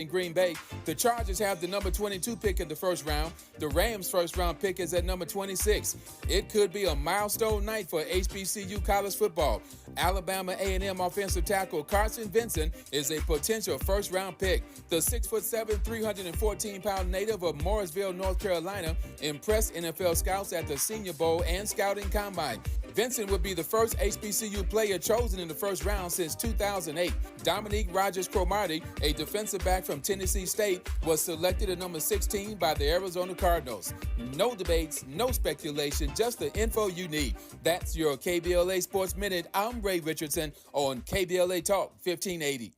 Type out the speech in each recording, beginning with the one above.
in Green Bay. The Chargers have the number 22 pick in the first round. The Rams' first round pick is at number 26. It could be a milestone night for HBCU college football. Alabama A&M offensive tackle Carson Vincent is a potential first round pick. The 6'7", 314-pound native of Morrisville, North Carolina, impressed NFL scouts at the Senior Bowl and Scouting Combine. Vincent would be the first HBCU player chosen in the first round since 2008. Dominique Rodgers-Cromartie, a defensive back from Tennessee State, was selected at number 16 by the Arizona Cardinals. No debates, no speculation, just the info you need. That's your KBLA Sports Minute. I'm Ray Richardson on KBLA Talk 1580.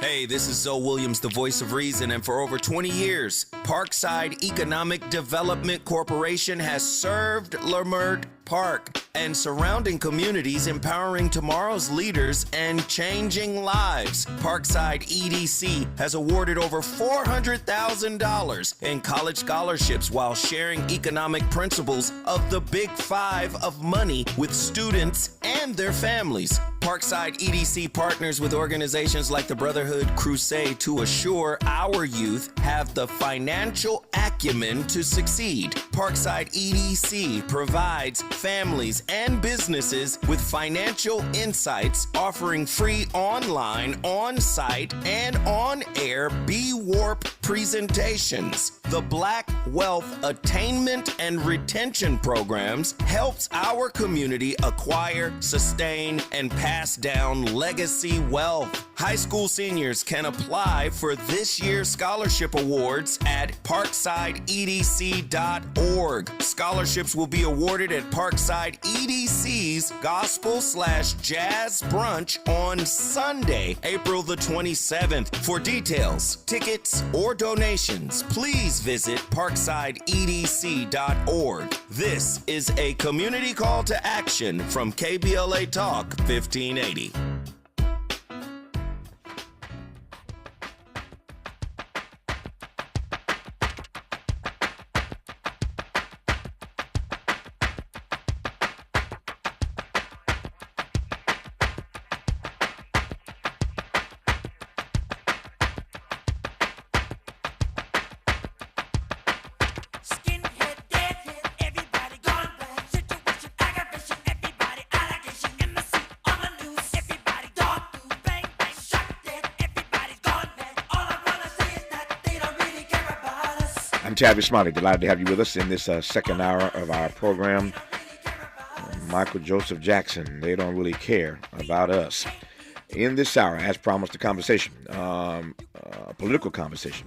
Hey, this is Zoe Williams, the voice of reason, and for over 20 years, Parkside Economic Development Corporation has served Leimert Park and surrounding communities, empowering tomorrow's leaders and changing lives. Parkside EDC has awarded over $400,000 in college scholarships while sharing economic principles of the Big Five of money with students and their families. Parkside EDC partners with organizations like the Brotherhood Crusade to assure our youth have the financial acumen to succeed. Parkside EDC provides families and businesses with financial insights, offering free online, on-site, and on-air B-Warp presentations. The Black Wealth Attainment and Retention Programs helps our community acquire, sustain, and pass down legacy wealth. High school seniors can apply for this year's scholarship awards at parksideedc.org. Scholarships will be awarded at Parkside EDC's Gospel/Jazz Brunch on Sunday, April the 27th. For details, tickets, or donations, please visit parksideedc.org. This is a community call to action from KBLA Talk 1580. Tavis, Smiley, delighted to have you with us in this second hour of our program. Michael Joseph Jackson, they don't really care about us. In this hour, as promised, a conversation, political conversation,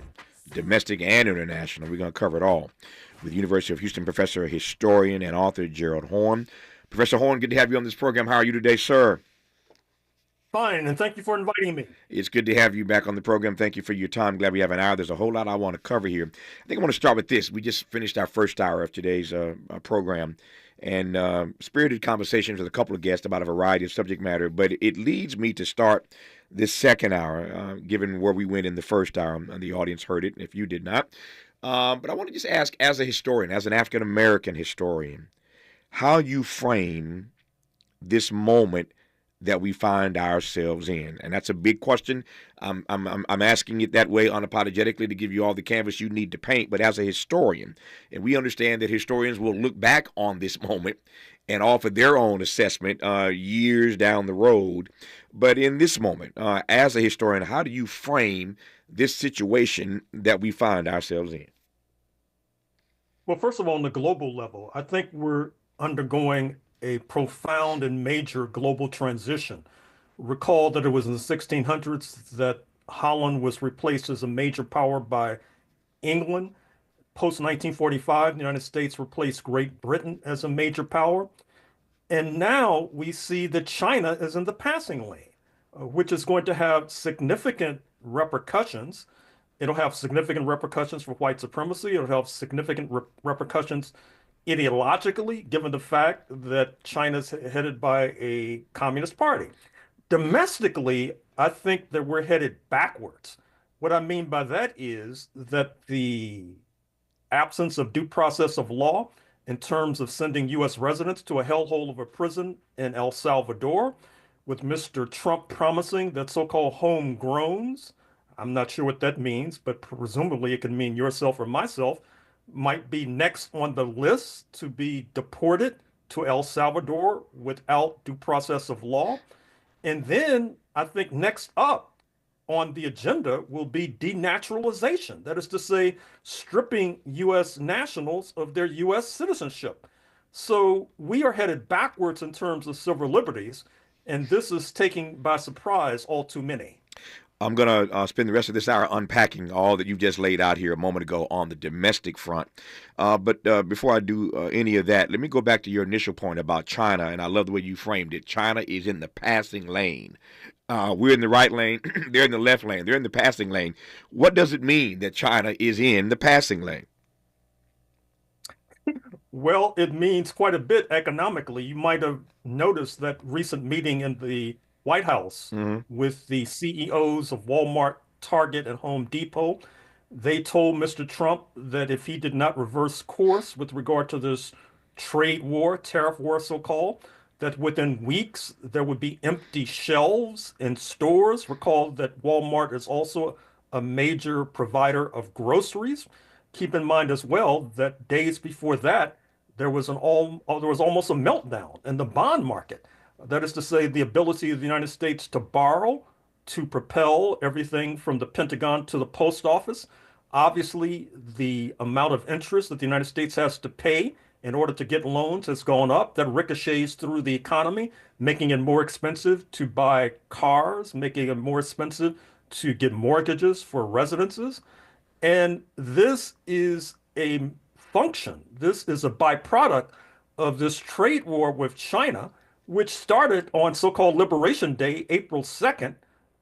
domestic and international. We're going to cover it all with University of Houston professor, historian, and author Gerald Horne. Professor Horne, good to have you on this program. How are you today, sir? Fine, and thank you for inviting me. It's good to have you back on the program. Thank you for your time. Glad we have an hour. There's a whole lot I want to cover here. I think I want to start with this. We just finished our first hour of today's program, and spirited conversations with a couple of guests about a variety of subject matter, but it leads me to start this second hour, given where we went in the first hour, and the audience heard it, if you did not. But I want to just ask, as a historian, as an African-American historian, how you frame this moment that we find ourselves in. And that's a big question. I'm asking it that way unapologetically to give you all the canvas you need to paint. But as a historian, and we understand that historians will look back on this moment and offer their own assessment years down the road. But in this moment, as a historian, how do you frame this situation that we find ourselves in? Well, first of all, on the global level, I think we're undergoing a profound and major global transition. Recall that it was in the 1600s that Holland was replaced as a major power by England. Post 1945, the United States replaced Great Britain as a major power. And now we see that China is in the passing lane, which is going to have significant repercussions. It'll have significant repercussions for white supremacy. It'll have significant repercussions ideologically, given the fact that China's headed by a communist party. Domestically, I think that we're headed backwards. What I mean by that is that the absence of due process of law in terms of sending U.S. residents to a hellhole of a prison in El Salvador, with Mr. Trump promising that so-called homegrowns, I'm not sure what that means, but presumably it can mean yourself or myself, might be next on the list to be deported to El Salvador without due process of law. And then I think next up on the agenda will be denaturalization. That is to say, stripping U.S. nationals of their U.S. citizenship. So we are headed backwards in terms of civil liberties, and this is taking by surprise all too many. I'm going to spend the rest of this hour unpacking all that you've just laid out here a moment ago on the domestic front. But before I do any of that, let me go back to your initial point about China, and I love the way you framed it. China is in the passing lane. We're in the right lane. They're in the left lane. They're in the passing lane. What does it mean that China is in the passing lane? Well, it means quite a bit economically. You might have noticed that recent meeting in the White House with the CEOs of Walmart, Target, and Home Depot. They told Mr. Trump that if he did not reverse course with regard to this trade war, tariff war so-called, that within weeks there would be empty shelves in stores. Recall that Walmart is also a major provider of groceries. Keep in mind as well that days before that, there was almost a meltdown in the bond market. That is to say, the ability of the United States to borrow, to propel everything from the Pentagon to the post office. Obviously, the amount of interest that the United States has to pay in order to get loans has gone up. That ricochets through the economy, making it more expensive to buy cars, making it more expensive to get mortgages for residences. And this is a function, this is a byproduct of this trade war with China, which started on so-called Liberation Day, April 2nd,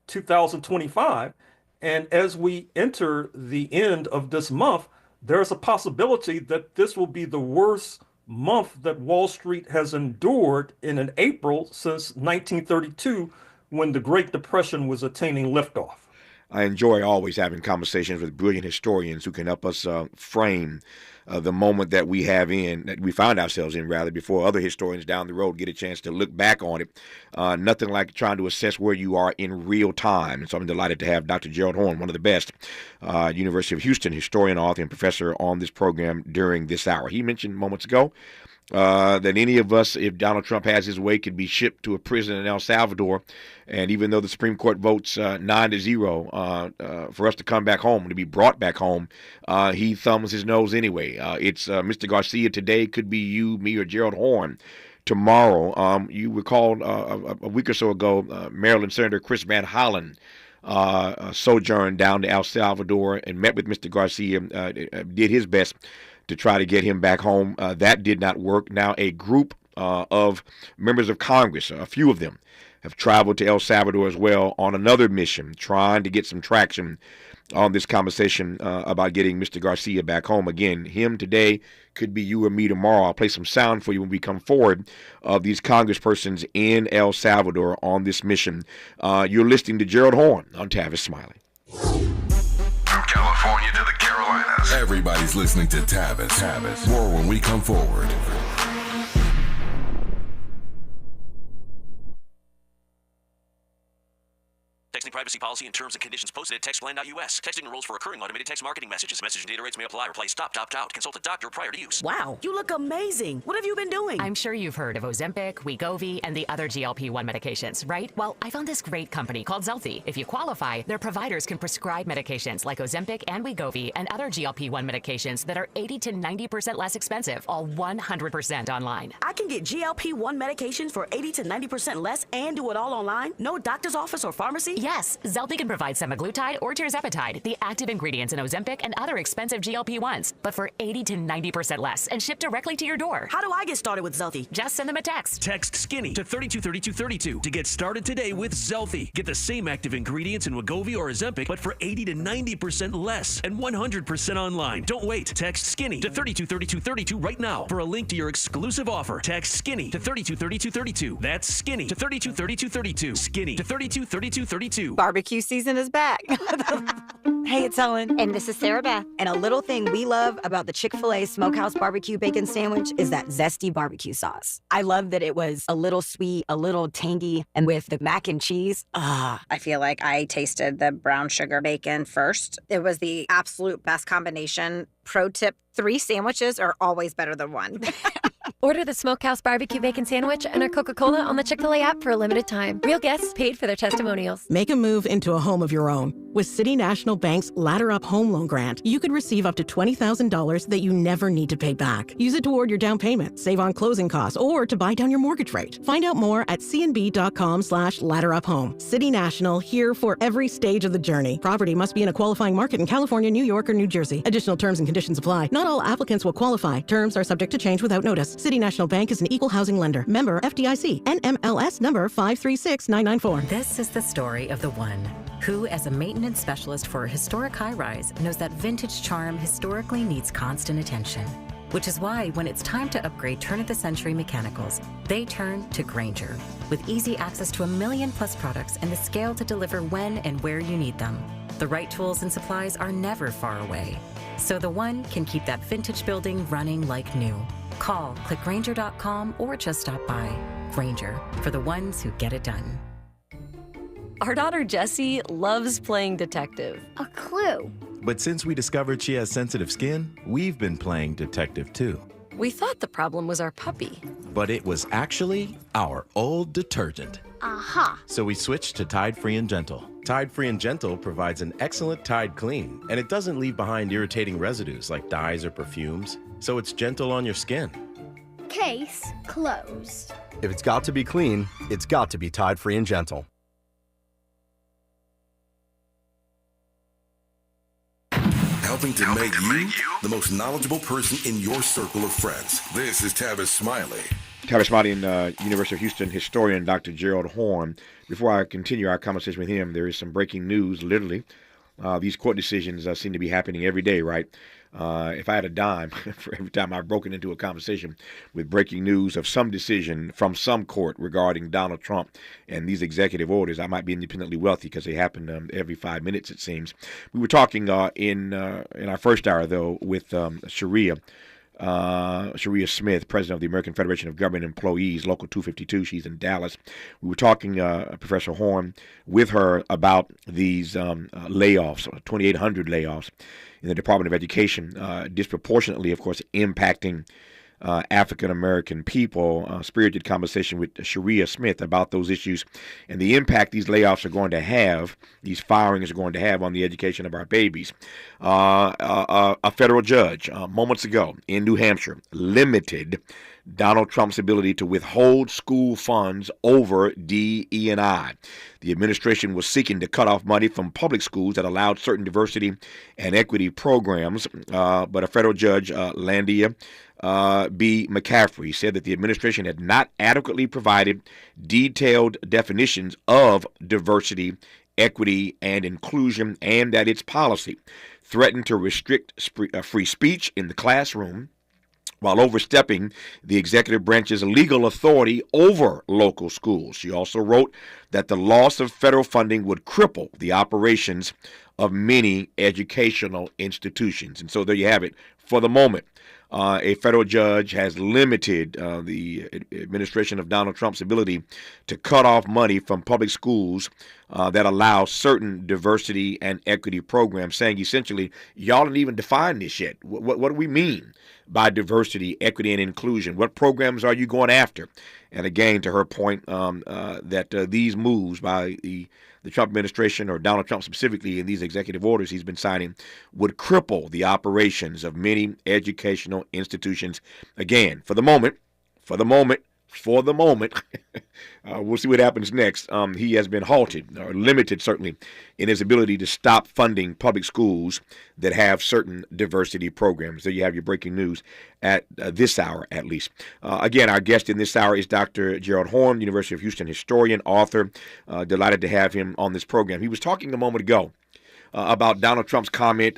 2025. And as we enter the end of this month, there's a possibility that this will be the worst month that Wall Street has endured in an April since 1932, when the Great Depression was attaining liftoff. I enjoy always having conversations with brilliant historians who can help us frame the moment that we find ourselves in, rather, before other historians down the road get a chance to look back on it. Nothing like trying to assess where you are in real time. And so I'm delighted to have Dr. Gerald Horne, one of the best University of Houston historian, author, and professor on this program during this hour. He mentioned moments ago that any of us, if Donald Trump has his way, could be shipped to a prison in El Salvador. And even though the Supreme Court votes 9-0 for us to come back home, to be brought back home, he thumbs his nose anyway. It's Mr. Garcia today, could be you, me, or Gerald Horne tomorrow. You recall a week or so ago, Maryland Senator Chris Van Hollen sojourned down to El Salvador and met with Mr. Garcia, did his best to try to get him back home. That did not work. Now a group of members of Congress, a few of them, have traveled to El Salvador as well on another mission, trying to get some traction on this conversation about getting Mr. Garcia back home. Again, him today could be you or me tomorrow. I'll play some sound for you when we come forward of these congresspersons in El Salvador on this mission. You're listening to Gerald Horne on Tavis Smiley. From California to the Carolinas, everybody's listening to Tavis. More when we come forward. Texting privacy policy and terms and conditions posted at textplan.us. Texting enrolls for recurring automated text marketing messages. Message and data rates may apply. Reply stop, opt out. Consult a doctor prior to use. Wow, you look amazing. What have you been doing? I'm sure you've heard of Ozempic, Wegovy, and the other GLP-1 medications, right? Well, I found this great company called Zelfie. If you qualify, their providers can prescribe medications like Ozempic and Wegovy and other GLP-1 medications that are 80 to 90% less expensive, all 100% online. I can get GLP-1 medications for 80 to 90% less and do it all online? No doctor's office or pharmacy? Yes, Zelfie can provide semaglutide or tirzepatide, the active ingredients in Ozempic and other expensive GLP-1s, but for 80 to 90% less and shipped directly to your door. How do I get started with Zelfie? Just send them a text. Text SKINNY to 323232 to get started today with Zelfie. Get the same active ingredients in Wegovy or Ozempic, but for 80 to 90% less and 100% online. Don't wait. Text SKINNY to 323232 right now for a link to your exclusive offer. Text SKINNY to 323232. That's SKINNY to 323232. SKINNY to 323232. Barbecue season is back. Hey, it's Ellen. And this is Sarah Beth. And a little thing we love about the Chick-fil-A Smokehouse Barbecue Bacon Sandwich is that zesty barbecue sauce. I love that it was a little sweet, a little tangy, and with the mac and cheese, I feel like I tasted the brown sugar bacon first. It was the absolute best combination. Pro tip, 3 sandwiches are always better than 1. Order the Smokehouse Barbecue Bacon Sandwich and a Coca-Cola on the Chick-fil-A app for a limited time. Real guests paid for their testimonials. Make a move into a home of your own. With City National Bank's Ladder Up Home Loan Grant, you could receive up to $20,000 that you never need to pay back. Use it toward your down payment, save on closing costs, or to buy down your mortgage rate. Find out more at cnb.com/ladderuphome. City National, here for every stage of the journey. Property must be in a qualifying market in California, New York, or New Jersey. Additional terms and conditions apply. Not all applicants will qualify. Terms are subject to change without notice. City National Bank is an equal housing lender. Member FDIC. NMLS number 536994. This is the story of the one who, as a maintenance specialist for a historic high-rise, knows that vintage charm historically needs constant attention. Which is why, when it's time to upgrade turn-of-the-century mechanicals, they turn to Grainger. With easy access to 1 million-plus products and the scale to deliver when and where you need them. The right tools and supplies are never far away. So the one can keep that vintage building running like new. Call, click Grainger.com, or just stop by. Grainger, for the ones who get it done. Our daughter Jessie loves playing detective. A clue. But since we discovered she has sensitive skin, we've been playing detective too. We thought the problem was our puppy. But it was actually our old detergent. Aha. So we switched to Tide Free and Gentle. Tide Free and Gentle provides an excellent Tide clean, and it doesn't leave behind irritating residues like dyes or perfumes, so it's gentle on your skin. Case closed. If it's got to be clean, it's got to be Tide Free and Gentle. Helping to make you the most knowledgeable person in your circle of friends. This is Tavis Smiley. Tavis Smiley and University of Houston historian Dr. Gerald Horn. Before I continue our conversation with him, there is some breaking news, literally. These court decisions seem to be happening every day, right? If I had a dime for every time I've broken into a conversation with breaking news of some decision from some court regarding Donald Trump and these executive orders, I might be independently wealthy because they happen every 5 minutes, it seems. We were talking in our first hour, though, with Sharia Smith, president of the American Federation of Government Employees, Local 252. She's in Dallas. We were talking, Professor Horn, with her about these layoffs, 2,800 layoffs in the Department of Education, disproportionately, of course, impacting African-American people. Spirited conversation with Sharia Smith about those issues and the impact these layoffs are going to have, these firings are going to have on the education of our babies. A federal judge moments ago in New Hampshire limited Donald Trump's ability to withhold school funds over DE&I. The administration was seeking to cut off money from public schools that allowed certain diversity and equity programs, but a federal judge, Landia B. McCaffrey, said that the administration had not adequately provided detailed definitions of diversity, equity, and inclusion, and that its policy threatened to restrict free speech in the classroom while overstepping the executive branch's legal authority over local schools. She also wrote that the loss of federal funding would cripple the operations of many educational institutions. And so there you have it. For the moment, a federal judge has limited the administration of Donald Trump's ability to cut off money from public schools that allow certain diversity and equity programs, saying essentially, y'all didn't even define this yet. What do we mean by diversity, equity, and inclusion? What programs are you going after? And again, to her point, that these moves by the Trump administration, or Donald Trump specifically, in these executive orders he's been signing, would cripple the operations of many educational institutions. Again, for the moment, we'll see what happens next. He has been halted, or limited certainly, in his ability to stop funding public schools that have certain diversity programs. There you have your breaking news at this hour, at least. Again, our guest in this hour is Dr. Gerald Horn, University of Houston historian, author. Delighted to have him on this program. He was talking a moment ago about Donald Trump's comment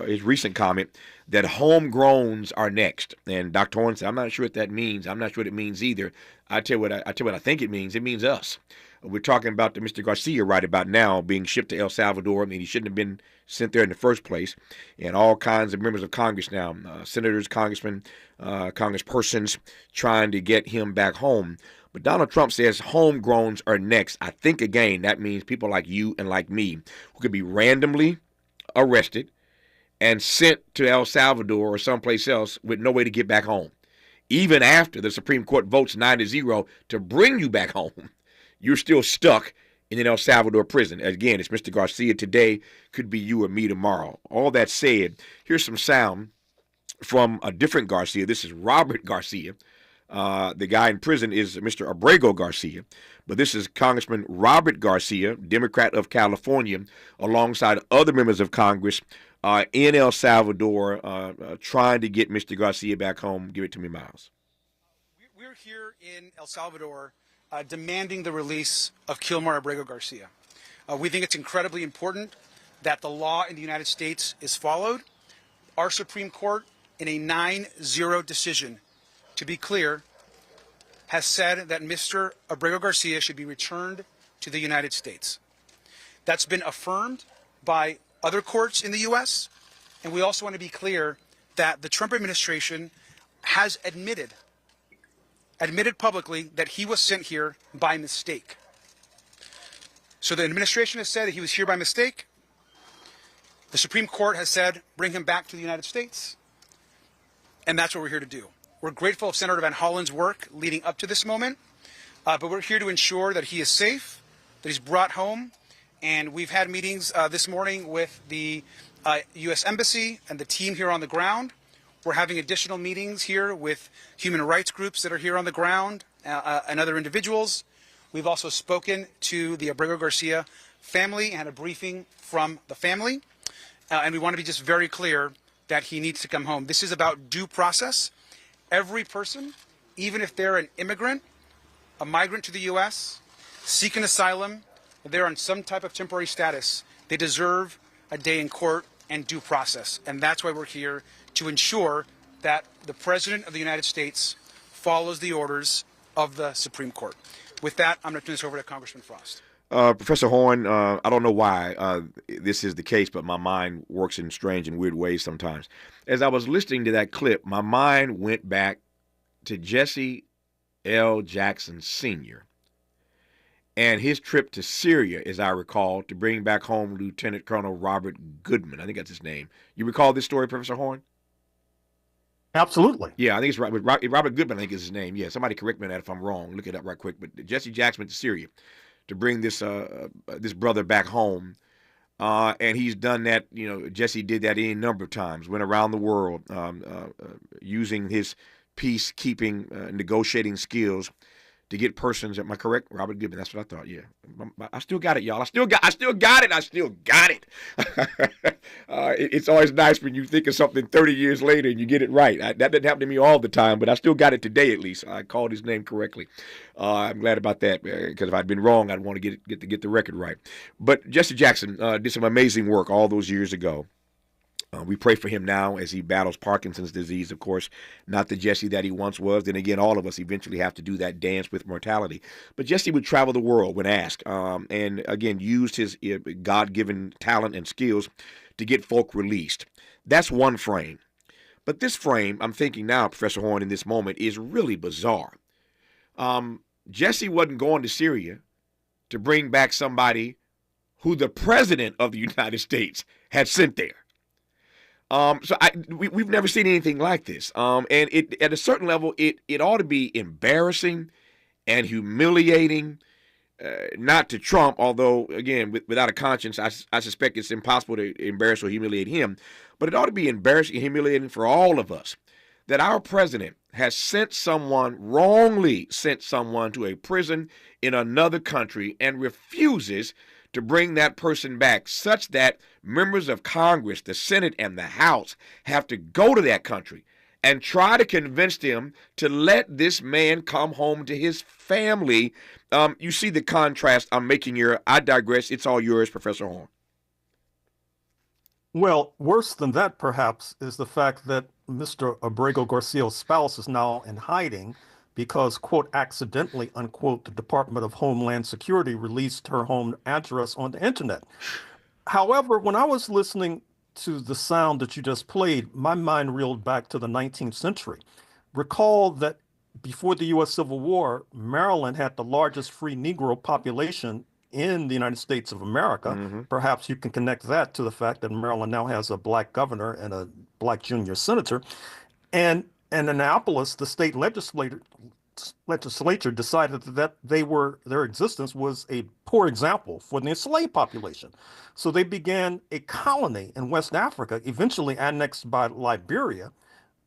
his recent comment that homegrowns are next. And Dr. Horn said, I'm not sure what that means. I'm not sure what it means either. I tell you what I think it means. It means us. We're talking about Mr. Garcia right about now being shipped to El Salvador. I mean, he shouldn't have been sent there in the first place. And all kinds of members of Congress now, senators, congressmen, congresspersons, trying to get him back home. But Donald Trump says homegrowns are next. I think, again, that means people like you and like me who could be randomly arrested and sent to El Salvador or someplace else with no way to get back home. Even after the Supreme Court votes 9-0 to bring you back home, you're still stuck in an El Salvador prison. Again, it's Mr. Garcia today, could be you or me tomorrow. All that said, here's some sound from a different Garcia. This is Robert Garcia. The guy in prison is Mr. Abrego Garcia. But this is Congressman Robert Garcia, Democrat of California, alongside other members of Congress in El Salvador, trying to get Mr. Garcia back home. Give it to me, Miles. We're here in El Salvador demanding the release of Kilmar Abrego Garcia. We think it's incredibly important that the law in the United States is followed. Our Supreme Court, in a 9-0 decision, to be clear, has said that Mr. Abrego Garcia should be returned to the United States. That's been affirmed by other courts in the U.S., and we also want to be clear that the Trump administration has admitted publicly that he was sent here by mistake. So the administration has said that he was here by mistake. The Supreme Court has said, bring him back to the United States. And that's what we're here to do. We're grateful of Senator Van Hollen's work leading up to this moment, but we're here to ensure that he is safe, that he's brought home. And we've had meetings this morning with the U.S. Embassy and the team here on the ground. We're having additional meetings here with human rights groups that are here on the ground and other individuals. We've also spoken to the Abrego Garcia family and had a briefing from the family. And we want to be just very clear that he needs to come home. This is about due process. Every person, even if they're an immigrant, a migrant to the U.S., seeking asylum, they're on some type of temporary status, they deserve a day in court and due process. And that's why we're here, to ensure that the President of the United States follows the orders of the Supreme Court. With that, I'm going to turn this over to Congressman Frost. Professor Horn, I don't know why this is the case, but my mind works in strange and weird ways sometimes. As I was listening to that clip, my mind went back to Jesse L. Jackson Sr. and his trip to Syria, as I recall, to bring back home Lieutenant Colonel Robert Goodman. I think that's his name. You recall this story, Professor Horn? Absolutely. Yeah, I think it's Robert Goodman, I think is his name. Yeah, somebody correct me on that if I'm wrong. Look it up right quick. But Jesse Jackson went to Syria to bring this brother back home. And he's done that, Jesse did that any number of times, went around the world using his peacekeeping, negotiating skills to get persons. Am I correct? Robert Goodman, that's what I thought, yeah. I still got it, y'all. I still got it. It's always nice when you think of something 30 years later and you get it right. That doesn't happen to me all the time, but I still got it today at least. I called his name correctly. I'm glad about that, because if I'd been wrong, I'd want to get the record right. But Jesse Jackson did some amazing work all those years ago. We pray for him now as he battles Parkinson's disease, of course, not the Jesse that he once was. Then again, all of us eventually have to do that dance with mortality. But Jesse would travel the world when asked, and again, used his God-given talent and skills to get folk released. That's one frame. But this frame, I'm thinking now, Professor Horn, in this moment, is really bizarre. Jesse wasn't going to Syria to bring back somebody who the President of the United States had sent there. We've never seen anything like this. And at a certain level, it ought to be embarrassing and humiliating, not to Trump, although, again, without a conscience, I suspect it's impossible to embarrass or humiliate him. But it ought to be embarrassing and humiliating for all of us that our president has wrongly sent someone to a prison in another country and refuses to bring that person back, such that members of Congress, the Senate, and the House have to go to that country and try to convince them to let this man come home to his family. You see the contrast I'm making here. I digress. It's all yours, Professor Horn. Well, worse than that, perhaps, is the fact that Mr. Abrego Garcia's spouse is now in hiding because, quote, accidentally, unquote, the Department of Homeland Security released her home address on the internet. However, when I was listening to the sound that you just played, my mind reeled back to the 19th century. Recall that before the U.S. Civil War, Maryland had the largest free Negro population in the United States of America. Perhaps you can connect that to the fact that Maryland now has a black governor and a black junior senator. And in Annapolis, the state legislature decided that their existence was a poor example for the enslaved population. So they began a colony in West Africa, eventually annexed by Liberia,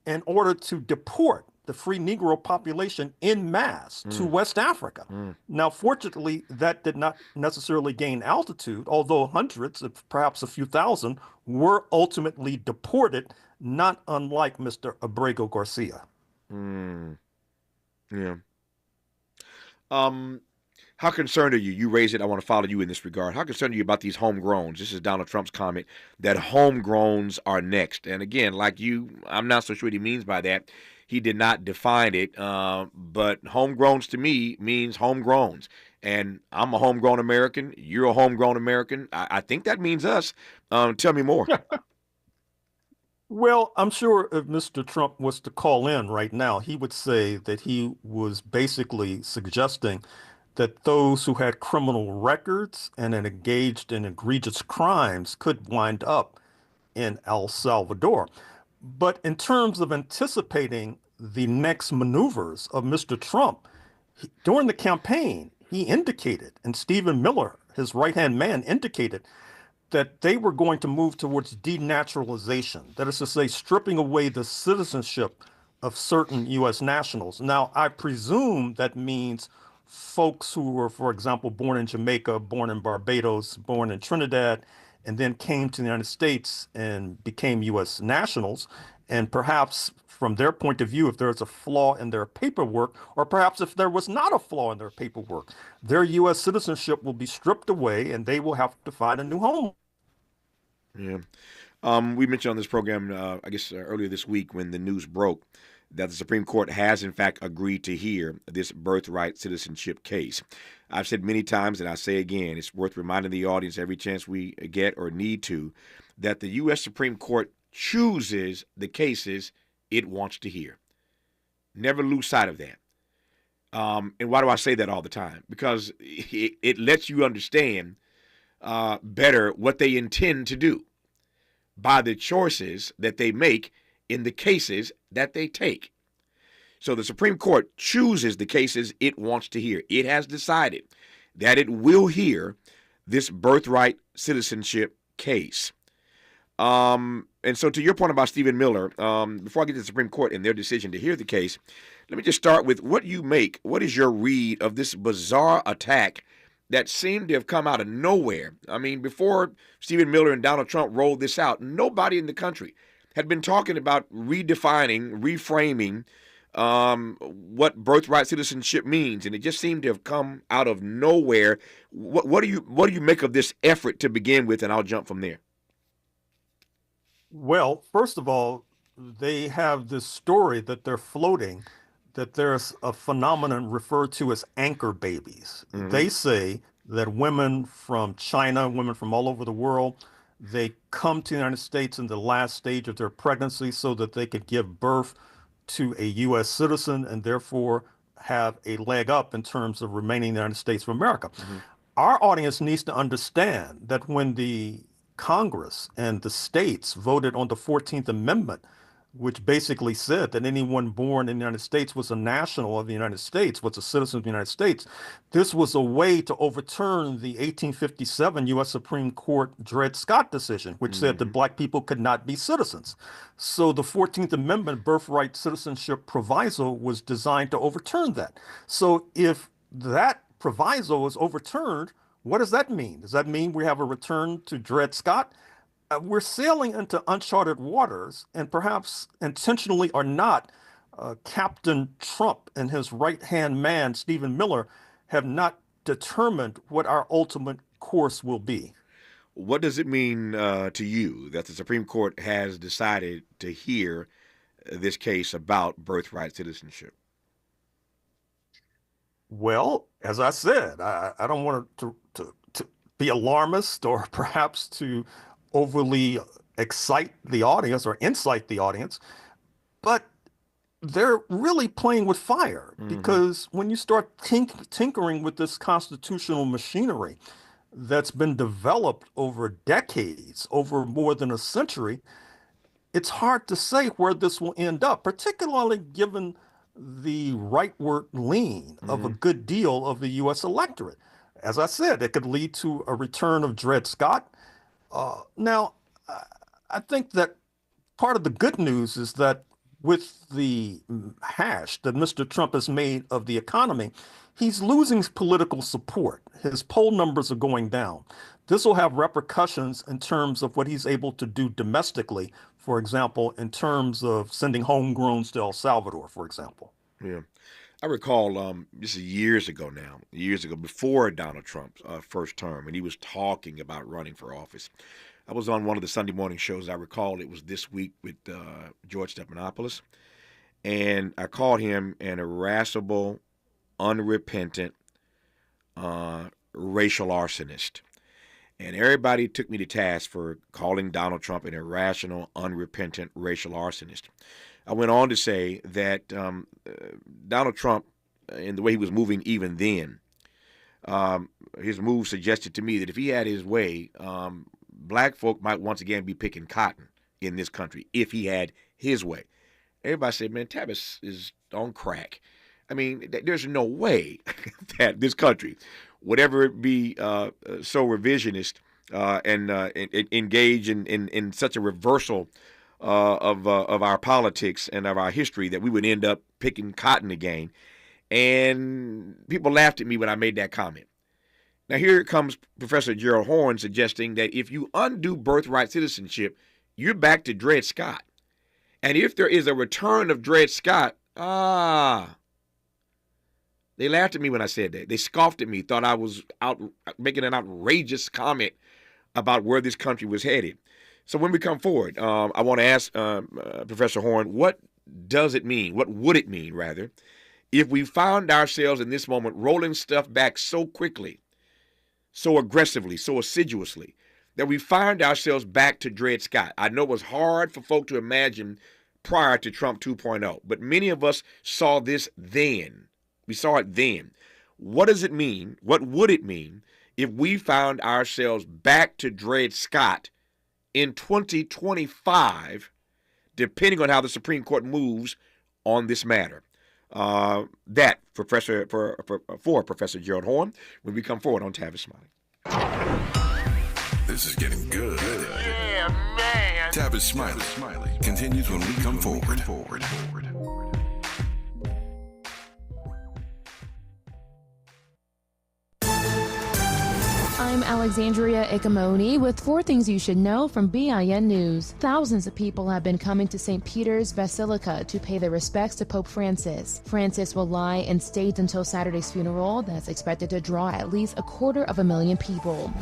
in order to deport the free Negro population en masse to West Africa. Now, fortunately, that did not necessarily gain altitude, although hundreds, perhaps a few thousand, were ultimately deported, not unlike Mr. Abrego Garcia. Yeah. How concerned are you? You raise it. I want to follow you in this regard. How concerned are you about these homegrowns? This is Donald Trump's comment that homegrowns are next. And again, like you, I'm not so sure what he means by that. He did not define it, but homegrowns to me means homegrowns. And I'm a homegrown American. You're a homegrown American. I think that means us. Tell me more. Well, I'm sure if Mr. Trump was to call in right now, he would say that he was basically suggesting that those who had criminal records and had engaged in egregious crimes could wind up in El Salvador. But in terms of anticipating the next maneuvers of Mr. Trump, during the campaign, he indicated, and Stephen Miller, his right-hand man, indicated that they were going to move towards denaturalization. That is to say, stripping away the citizenship of certain U.S. nationals. Now, I presume that means folks who were, for example, born in Jamaica, born in Barbados, born in Trinidad, and then came to the United States and became U.S. nationals. And perhaps from their point of view, if there's a flaw in their paperwork, or perhaps if there was not a flaw in their paperwork, their U.S. citizenship will be stripped away and they will have to find a new home. Yeah. We mentioned on this program, I guess earlier this week when the news broke, that the Supreme Court has in fact agreed to hear this birthright citizenship case. I've said many times, and I say again, it's worth reminding the audience every chance we get or need to, that the U.S. Supreme Court chooses the cases it wants to hear. Never lose sight of that. And why do I say that all the time? Because it lets you understand better what they intend to do by the choices that they make in the cases that they take. So the Supreme Court chooses the cases it wants to hear. It has decided that it will hear this birthright citizenship case. And so to your point about Stephen Miller, before I get to the Supreme Court and their decision to hear the case, let me just start with what you make. What is your read of this bizarre attack that seemed to have come out of nowhere? I mean, before Stephen Miller and Donald Trump rolled this out, nobody in the country had been talking about redefining, reframing what birthright citizenship means, and it just seemed to have come out of nowhere. What do you make of this effort to begin with? And I'll jump from there. Well, first of all, they have this story that they're floating that there's a phenomenon referred to as anchor babies. They say that women from China, women from all over the world, they come to the United States in the last stage of their pregnancy so that they could give birth to a U.S. citizen and therefore have a leg up in terms of remaining in the United States of America. Our audience needs to understand that when the Congress and the states voted on the 14th Amendment, which basically said that anyone born in the United States was a national of the United States, was a citizen of the United States. This was a way to overturn the 1857 U.S. Supreme Court Dred Scott decision, which said that black people could not be citizens. So the 14th Amendment birthright citizenship proviso was designed to overturn that. So if that proviso is overturned, what does that mean? Does that mean we have a return to Dred Scott? We're sailing into uncharted waters, and perhaps intentionally or not, Captain Trump and his right-hand man, Stephen Miller, have not determined what our ultimate course will be. What does it mean to you that the Supreme Court has decided to hear this case about birthright citizenship? Well, as I said, I don't want to be alarmist or perhaps to overly excite the audience or incite the audience, but they're really playing with fire because when you start tinkering with this constitutional machinery that's been developed over decades, over more than a century, it's hard to say where this will end up, particularly given the rightward lean of a good deal of the U.S. electorate. As I said, it could lead to a return of Dred Scott. Now, I think that part of the good news is that with the hash that Mr. Trump has made of the economy, he's losing political support. His poll numbers are going down. This will have repercussions in terms of what he's able to do domestically, for example, in terms of sending homegrowns to El Salvador, for example. Yeah. I recall this is years ago, before Donald Trump's first term, and he was talking about running for office. I was on one of the Sunday morning shows. I recall it was This Week with George Stephanopoulos, and I called him an irascible, unrepentant, racial arsonist. And everybody took me to task for calling Donald Trump an irrational, unrepentant, racial arsonist. I went on to say that Donald Trump, in the way he was moving even then, his move suggested to me that if he had his way, black folk might once again be picking cotton in this country if he had his way. Everybody said, man, Tavis is on crack. I mean, there's no way that this country would ever be so revisionist and engage in such a reversal of our politics and of our history that we would end up picking cotton again. And people laughed at me when I made that comment. Now here comes Professor Gerald Horne suggesting that if you undo birthright citizenship, you're back to Dred Scott. And if there is a return of Dred Scott, they laughed at me when I said that. They scoffed at me, thought I was out making an outrageous comment about where this country was headed. So when we come forward, I want to ask Professor Horne, what does it mean? What would it mean, rather, if we found ourselves in this moment rolling stuff back so quickly, so aggressively, so assiduously, that we find ourselves back to Dred Scott? I know it was hard for folk to imagine prior to Trump 2.0, but many of us saw this then. We saw it then. What does it mean? What would it mean if we found ourselves back to Dred Scott in 2025, depending on how the Supreme Court moves on this matter? That, Professor Gerald Horne, when we come forward on Tavis Smiley. This is getting good. Yeah, man. Tavis Smiley continues when we come forward. I'm Alexandria Ikamoni with 4 things you should know from BIN News. Thousands of people have been coming to St. Peter's Basilica to pay their respects to Pope Francis. Francis will lie in state until Saturday's funeral that's expected to draw at least 250,000 people.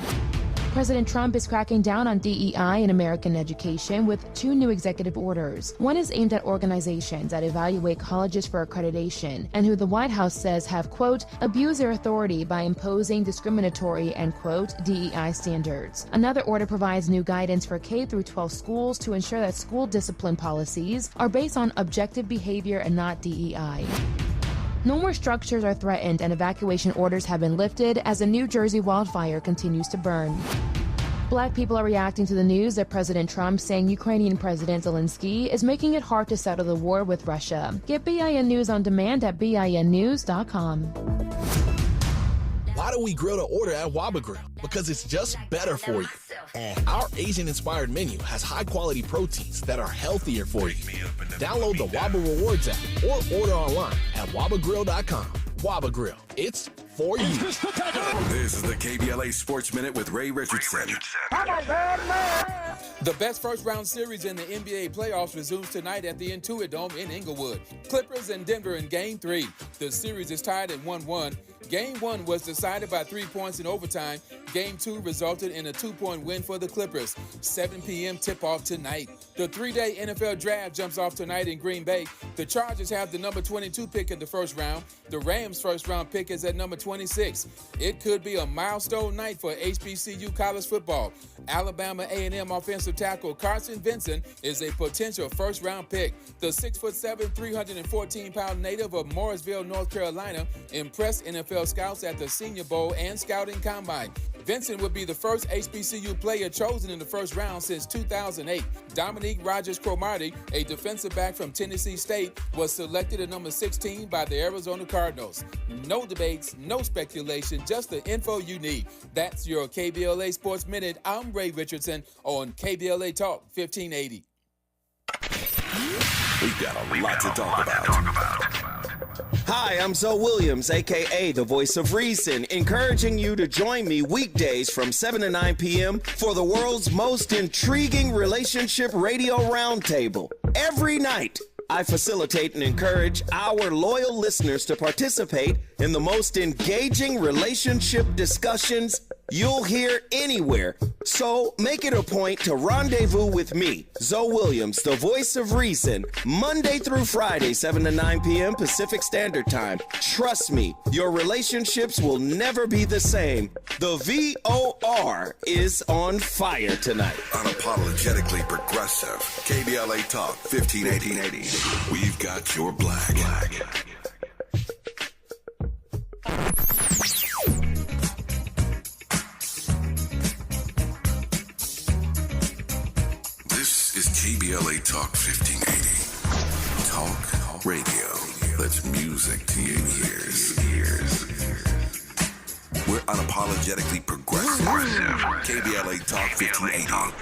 President Trump is cracking down on DEI in American education with 2 new executive orders. One is aimed at organizations that evaluate colleges for accreditation and who the White House says have, quote, abused their authority by imposing discriminatory and, quote, DEI standards. Another order provides new guidance for K-12 schools to ensure that school discipline policies are based on objective behavior and not DEI. No more structures are threatened and evacuation orders have been lifted as a New Jersey wildfire continues to burn. Black people are reacting to the news that President Trump saying Ukrainian President Zelensky is making it hard to settle the war with Russia. Get BIN News on demand at BINnews.com. Why do we grill to order at Waba Grill? Because it's just better for you. And our Asian-inspired menu has high-quality proteins that are healthier for you. Download the Waba Rewards app or order online at wabagrill.com. Waba Grill, it's for you. This is the KBLA Sports Minute with Ray Richardson. The best first-round series in the NBA playoffs resumes tonight at the Intuit Dome in Inglewood. Clippers and Denver in Game 3. The series is tied at 1-1. Game 1 was decided by 3 points in overtime. Game 2 resulted in a 2-point win for the Clippers. 7 p.m. tip-off tonight. The 3-day NFL draft jumps off tonight in Green Bay. The Chargers have the number 22 pick in the first round. The Rams' first-round pick is at number 26. It could be a milestone night for HBCU college football. Alabama A&M offensive tackle Carson Vincent is a potential first-round pick. The 6'7", 314-pound native of Morrisville, North Carolina, impressed NFL scouts at the Senior Bowl and Scouting Combine. Vincent would be the first HBCU player chosen in the first round since 2008. Dominique Rodgers-Cromartie, a defensive back from Tennessee State, was selected at number 16 by the Arizona Cardinals. No debates, no speculation, just the info you need. That's your KBLA Sports Minute. I'm Ray Richardson on KBLA Talk 1580. We've got a lot to talk about. Hi, I'm Zoe Williams, a.k.a. the voice of reason, encouraging you to join me weekdays from 7 to 9 p.m. for the world's most intriguing relationship radio roundtable. Every night, I facilitate and encourage our loyal listeners to participate in the most engaging relationship discussions you'll hear anywhere. So make it a point to rendezvous with me, Zoe Williams, the voice of reason, Monday through Friday, 7 to 9 p.m. Pacific Standard Time. Trust me, your relationships will never be the same. The VOR is on fire tonight. Unapologetically progressive. KBLA Talk 1580. We've got your black. This is KBLA Talk 1580. Talk radio. That's music to your ears. We're unapologetically progressive. KBLA Talk 1580.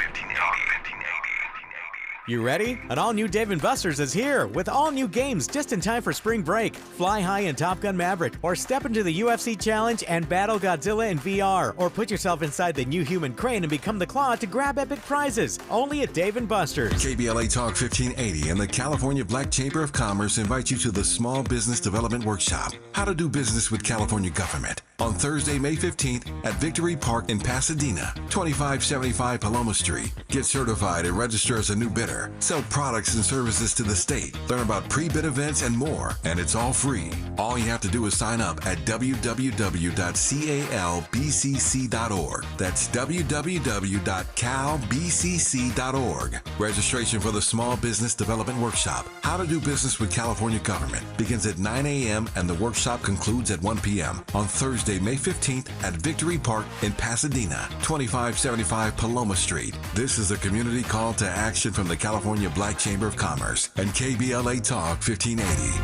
You ready? An all-new Dave & Buster's is here with all-new games just in time for spring break. Fly high in Top Gun Maverick, or step into the UFC Challenge and battle Godzilla in VR, or put yourself inside the new human crane and become the Claw to grab epic prizes. Only at Dave & Buster's. KBLA Talk 1580 and the California Black Chamber of Commerce invite you to the Small Business Development Workshop, How to Do Business with California Government, on Thursday, May 15th at Victory Park in Pasadena, 2575 Paloma Street. Get certified and register as a new bidder. Sell products and services to the state. Learn about pre-bid events and more. And it's all free. All you have to do is sign up at www.calbcc.org. That's www.calbcc.org. Registration for the Small Business Development Workshop, How to Do Business with California Government, begins at 9 a.m. and the workshop concludes at 1 p.m. on Thursday, May 15th at Victory Park in Pasadena, 2575 Paloma Street. This is a community call to action from the California Black Chamber of Commerce and KBLA Talk 1580.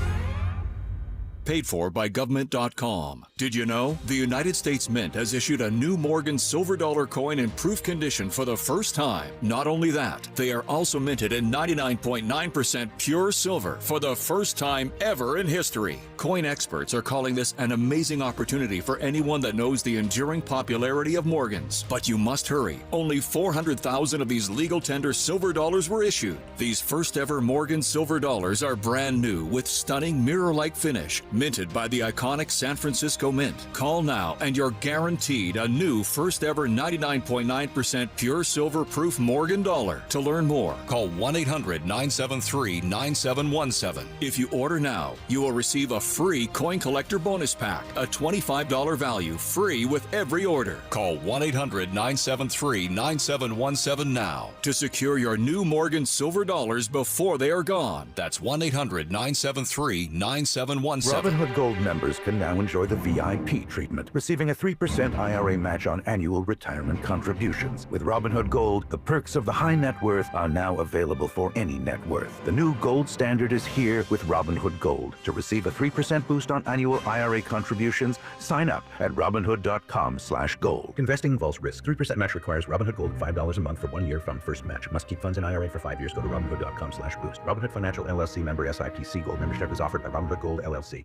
Paid for by government.com. Did you know? The United States Mint has issued a new Morgan silver dollar coin in proof condition for the first time. Not only that, they are also minted in 99.9% pure silver for the first time ever in history. Coin experts are calling this an amazing opportunity for anyone that knows the enduring popularity of Morgans. But you must hurry. Only 400,000 of these legal tender silver dollars were issued. These first ever Morgan silver dollars are brand new with stunning mirror-like finish, minted by the iconic San Francisco Mint. Call now and you're guaranteed a new first ever 99.9% pure silver proof Morgan dollar. To learn more, call 1-800-973-9717. If you order now, you will receive a free coin collector bonus pack, a $25 value, free with every order. Call 1-800-973-9717 now to secure your new Morgan silver dollars before they are gone. That's 1-800-973-9717. Robinhood Gold members can now enjoy the VIP treatment, receiving a 3% IRA match on annual retirement contributions. With Robinhood Gold, the perks of the high net worth are now available for any net worth. The new gold standard is here with Robinhood Gold. To receive a 3% boost on annual IRA contributions, sign up at Robinhood.com/gold. Investing involves risk. 3% match requires Robinhood Gold $5 a month for 1 year from first match. Must keep funds in IRA for 5 years. Go to Robinhood.com/boost. Robinhood Financial LLC member SIPC. Gold membership is offered by Robinhood Gold LLC.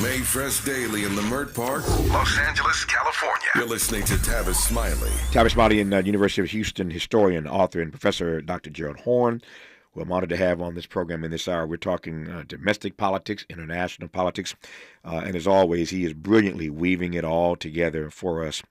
Made fresh daily in Leimert Park, Los Angeles, California. You're listening to Tavis Smiley. Tavis Smiley, and University of Houston historian, author, and professor Dr. Gerald Horn. who I'm honored to have on this program in this hour. We're talking domestic politics, international politics, and as always, he is brilliantly weaving it all together for us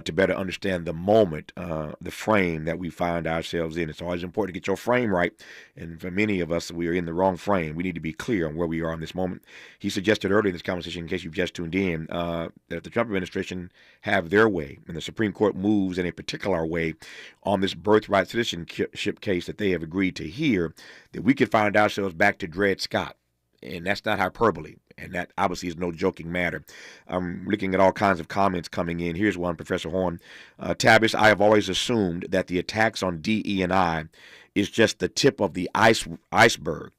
to better understand the moment, the frame that we find ourselves in. It's always important to get your frame right, and for many of us, we are in the wrong frame. We need to be clear on where we are in this moment. He suggested earlier in this conversation, in case you've just tuned in, that if the Trump administration have their way, and the Supreme Court moves in a particular way on this birthright citizenship case that they have agreed to hear, that we could find ourselves back to Dred Scott. And that's not hyperbole. And that obviously is no joking matter. I'm looking at all kinds of comments coming in. Here's one, Professor Horn. Tavis, I have always assumed that the attacks on DE&I is just the tip of the iceberg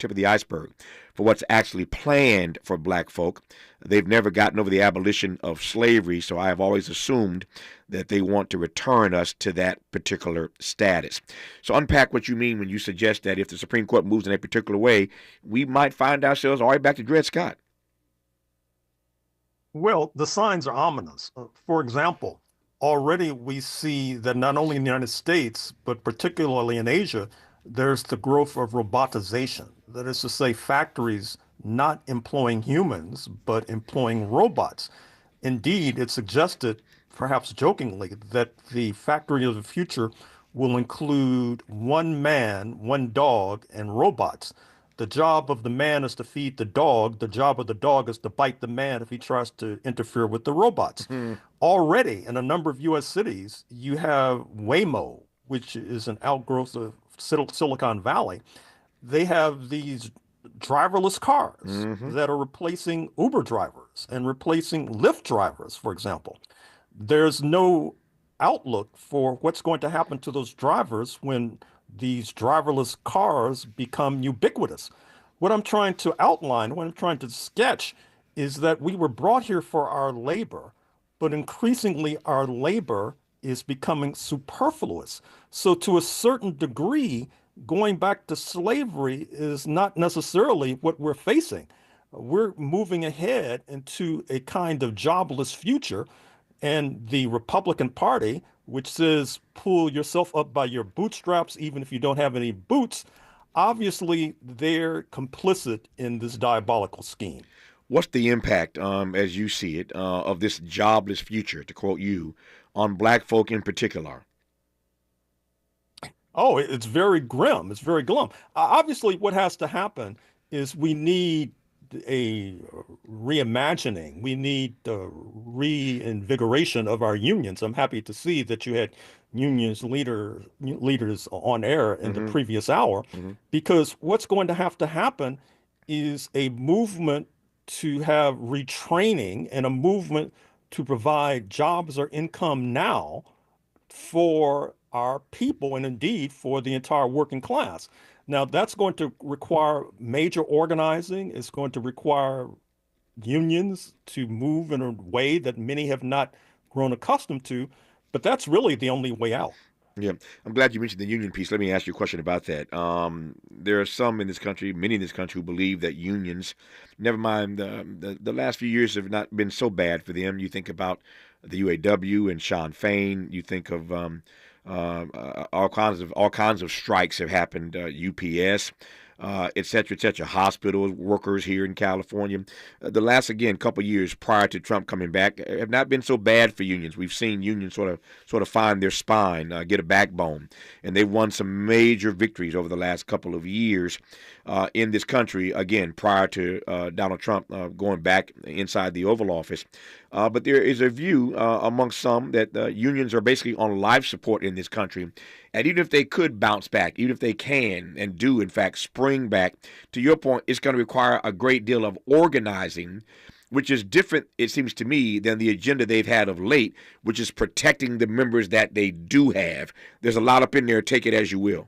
for what's actually planned for black folk. They've never gotten over the abolition of slavery, so I have always assumed that they want to return us to that particular status. So unpack what you mean when you suggest that if the Supreme Court moves in a particular way, we might find ourselves all right back to Dred Scott. Well, the signs are ominous. For example, already we see that not only in the United States, but particularly in Asia, there's the growth of robotization. That is to say, factories not employing humans, but employing robots. Indeed, it's suggested, perhaps jokingly, that the factory of the future will include one man, one dog, and robots. The job of the man is to feed the dog. The job of the dog is to bite the man if he tries to interfere with the robots. Already, in a number of U.S. cities, you have Waymo, which is an outgrowth of Silicon Valley. They have these driverless cars that are replacing Uber drivers and replacing Lyft drivers, for example. There's no outlook for what's going to happen to those drivers when these driverless cars become ubiquitous. What I'm trying to outline, what I'm trying to sketch, is that we were brought here for our labor, but increasingly our labor is becoming superfluous. So to a certain degree, going back to slavery is not necessarily what we're facing. We're moving ahead into a kind of jobless future. And the Republican Party, which says pull yourself up by your bootstraps, even if you don't have any boots, obviously they're complicit in this diabolical scheme. What's the impact, as you see it, of this jobless future, to quote you, on black folk in particular? Oh, it's very grim. It's very glum. Obviously, what has to happen is we need a reimagining. We need reinvigoration of our unions. I'm happy to see that you had leaders on air in the previous hour, because what's going to happen is a movement to have retraining and a movement to provide jobs or income now for our people and indeed for the entire working class. Now, that's going to require major organizing. It's going to require unions to move in a way that many have not grown accustomed to, but that's really the only way out. Yeah, I'm glad you mentioned the union piece. Let me ask you a question about that. There are some in this country, many in this country, who believe that unions, never mind the last few years have not been so bad for them. You think about the UAW and Sean Fain. You think of all kinds of strikes have happened. UPS. Et cetera, hospital workers here in California. The last, again, couple years prior to Trump coming back have not been so bad for unions. We've seen unions sort of find their spine, get a backbone, and they've won some major victories over the last couple of years in this country, again, prior to Donald Trump going back inside the Oval Office. But there is a view among some that unions are basically on life support in this country. And even if they could bounce back, even if they can and do, in fact, spring back, to your point, it's going to require a great deal of organizing, which is different, it seems to me, than the agenda they've had of late, which is protecting the members that they do have. There's a lot up in there. Take it as you will.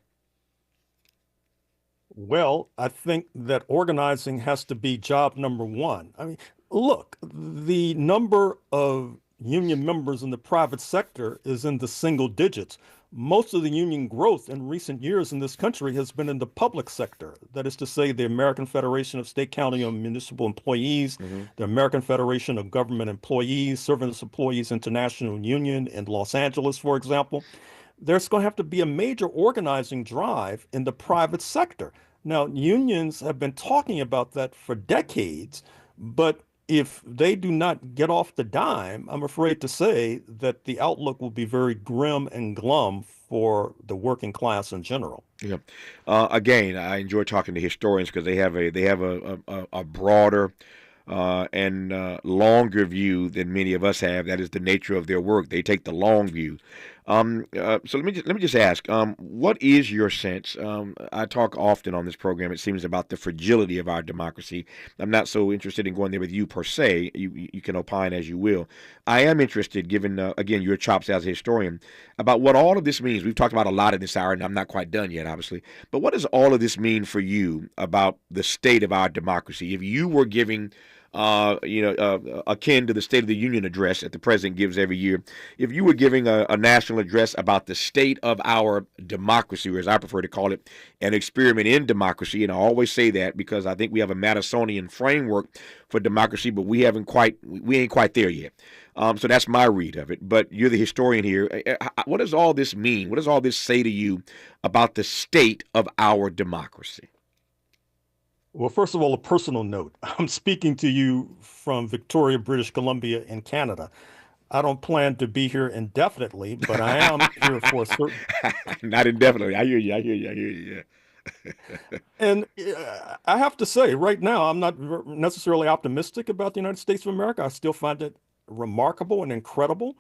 Well, I think that organizing has to be job number one. I mean, look, the number of union members in the private sector is in the single digits. Most of the union growth in recent years in this country has been in the public sector. That is to say, the American Federation of State, County, and Municipal Employees, the American Federation of Government Employees, Servants Employees International Union in Los Angeles, for example. there's going to have to be a major organizing drive in the private sector. Now, unions have been talking about that for decades, but if they do not get off the dime, I'm afraid to say that the outlook will be very grim and glum for the working class in general. Yeah. Again, I enjoy talking to historians because they have a broader and longer view than many of us have. That is the nature of their work. They take the long view. So let me just ask, what is your sense? I talk often on this program, it seems, about the fragility of our democracy. I'm not so interested in going there with you per se. You can opine as you will. I am interested, given again your chops as a historian, about what all of this means. We've talked about a lot in this hour, and I'm not quite done yet, obviously. But what does all of this mean for you about the state of our democracy? If you were giving akin to the State of the Union address that the president gives every year, if you were giving a national address about the state of our democracy, or as I prefer to call it, an experiment in democracy, and I always say that because I think we have a Madisonian framework for democracy, but we ain't quite there yet. So that's my read of it. But you're the historian here. What does all this mean? What does all this say to you about the state of our democracy? Well, first of all, a personal note. I'm speaking to you from Victoria, British Columbia in Canada. I don't plan to be here indefinitely, but I am here for a certain... Not indefinitely. I hear you. Yeah. And I have to say, right now, I'm not necessarily optimistic about the United States of America. I still find it remarkable and incredible